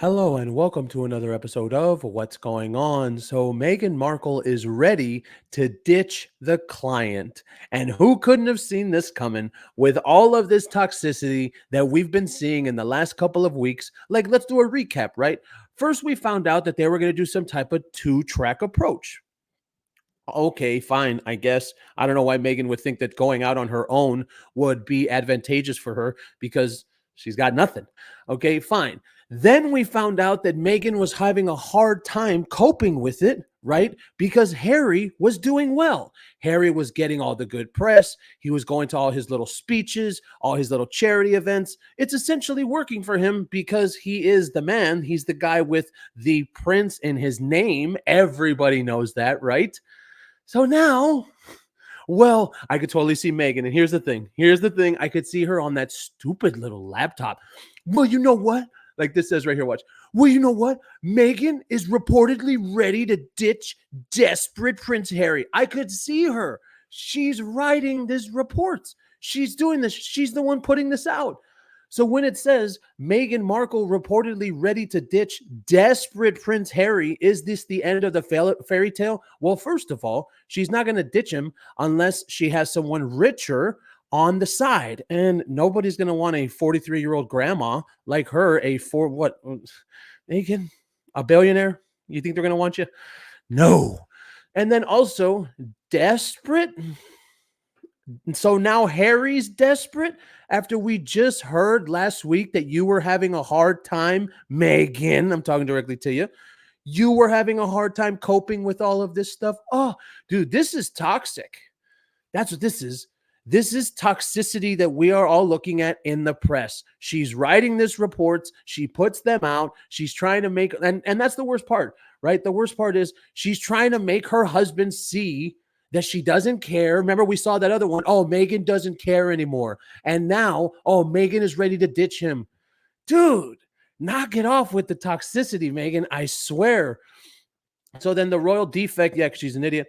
Hello and welcome to another episode of What's Going On. So, Meghan Markle is ready to ditch the client. And who couldn't have seen this coming with all of this toxicity that we've been seeing in the last couple of weeks? Like, let's do a recap, right? First, we found out that they were going to do some type of two-track approach. Okay, fine. I guess I don't know why Meghan would think that going out on her own would be advantageous for her because she's got nothing. Okay, fine. Then we found out that Meghan was having a hard time coping with it, right? Because Harry was doing well. Harry was getting all the good press. He was going to all his little speeches, all his little charity events. It's essentially working for him because he is the man. He's the guy with the prince in his name. Everybody knows that, right? So now, well, I could totally see Meghan. And here's the thing. Here's the thing. I could see her on that stupid little laptop. Well, you know what? Like this says right here, watch. Well, you know what? Meghan is reportedly ready to ditch desperate Prince Harry. I could see her. She's writing these reports. She's doing this. She's the one putting this out. So when it says Meghan Markle reportedly ready to ditch desperate Prince Harry, is this the end of the fairy tale? Well, first of all, she's not going to ditch him unless she has someone richer on the side. And nobody's going to want a 43-year-old grandma like her, Meghan, a billionaire? You think they're going to want you? No. And then also, desperate? So now Harry's desperate after we just heard last week that you were having a hard time, Meghan. I'm talking directly to you. You were having a hard time coping with all of this stuff. Oh, dude, this is toxic. That's what this is. This is toxicity that we are all looking at in the press. She's writing these reports. She puts them out. She's trying to make, and that's the worst part, right? The worst part is she's trying to make her husband see that she doesn't care. Remember, we saw that other one. Oh, Meghan doesn't care anymore. And now, oh, Meghan is ready to ditch him. Dude, knock it off with the toxicity, Meghan. I swear. So then the royal defect, yeah, she's an idiot.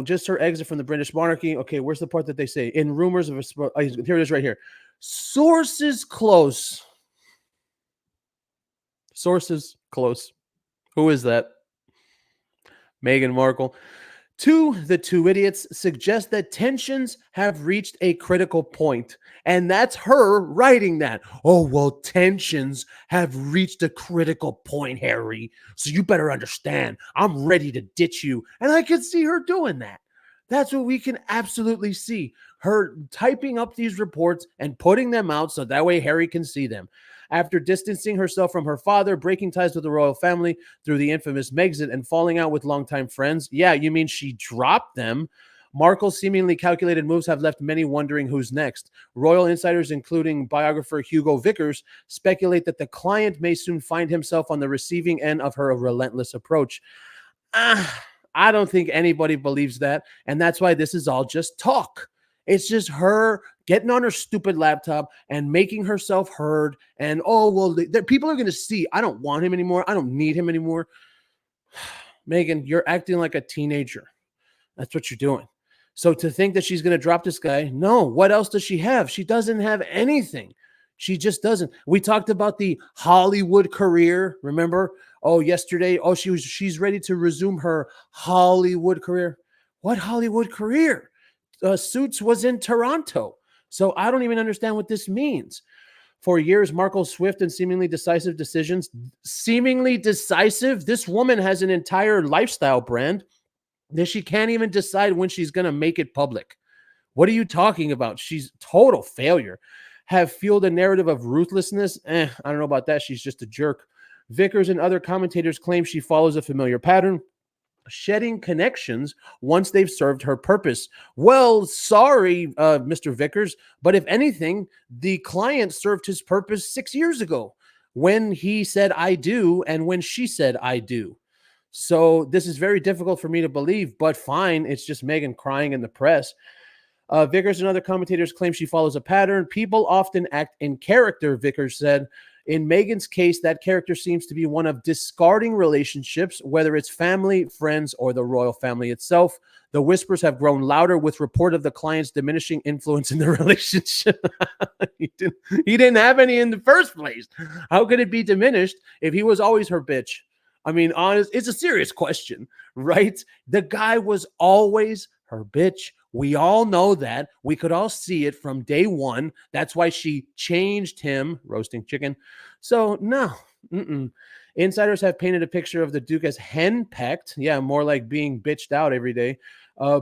Just her exit from the British monarchy. Okay, where's the part that they say? In rumors of here it is right here. Sources close. Sources close. Who is that? Meghan Markle. The two idiots suggest that tensions have reached a critical point. And that's her writing that. Oh, well, tensions have reached a critical point, Harry. So you better understand, I'm ready to ditch you. And I can see her doing that. That's what we can absolutely see. Her typing up these reports and putting them out so that way Harry can see them. After distancing herself from her father, breaking ties with the royal family through the infamous Megxit, and falling out with longtime friends. Yeah, you mean she dropped them? Markle's seemingly calculated moves have left many wondering who's next. Royal insiders, including biographer Hugo Vickers, speculate that the client may soon find himself on the receiving end of her relentless approach. I don't think anybody believes that, and that's why this is all just talk. It's just her getting on her stupid laptop and making herself heard. And, oh, well, people are going to see, I don't want him anymore. I don't need him anymore. Meghan, you're acting like a teenager. That's what you're doing. So to think that she's going to drop this guy, no. What else does she have? She doesn't have anything. She just doesn't. We talked about the Hollywood career. Remember? Oh, yesterday. Oh, she's ready to resume her Hollywood career. What Hollywood career? Suits was in Toronto. So I don't even understand what this means. For years, Markle's swift and seemingly decisive decisions, seemingly decisive, this woman has an entire lifestyle brand that she can't even decide when she's going to make it public. What are you talking about? She's total failure. Have fueled a narrative of ruthlessness? I don't know about that. She's just a jerk. Vickers and other commentators claim she follows a familiar pattern, shedding connections once they've served her purpose. Well, sorry, Mr. Vickers, but if anything, the client served his purpose 6 years ago when he said, I do, and when she said, I do. So this is very difficult for me to believe, but fine. It's just Meghan crying in the press. Vickers and other commentators claim she follows a pattern. People often act in character, Vickers said. In Meghan's case, that character seems to be one of discarding relationships, whether it's family, friends, or the royal family itself. The whispers have grown louder with report of the client's diminishing influence in the relationship. he didn't have any in the first place. How could it be diminished if he was always her bitch? I mean, honest, it's a serious question, right? The guy was always her bitch. We all know that. We could all see it from day one. That's why she changed him, roasting chicken. So, no. Insiders have painted a picture of the Duke as henpecked. Yeah, more like being bitched out every day.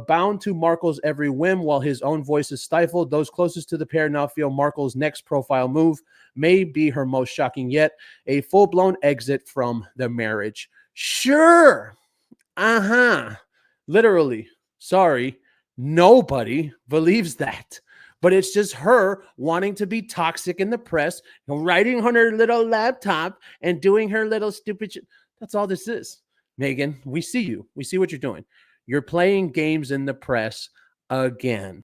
Bound to Markle's every whim while his own voice is stifled. Those closest to the pair now feel Markle's next profile move may be her most shocking yet, a full-blown exit from the marriage. Sure. Literally. Sorry. Nobody believes that. But it's just her wanting to be toxic in the press, writing on her little laptop and doing her little stupid shit. That's all this is. Meghan, we see you. We see what you're doing. You're playing games in the press again.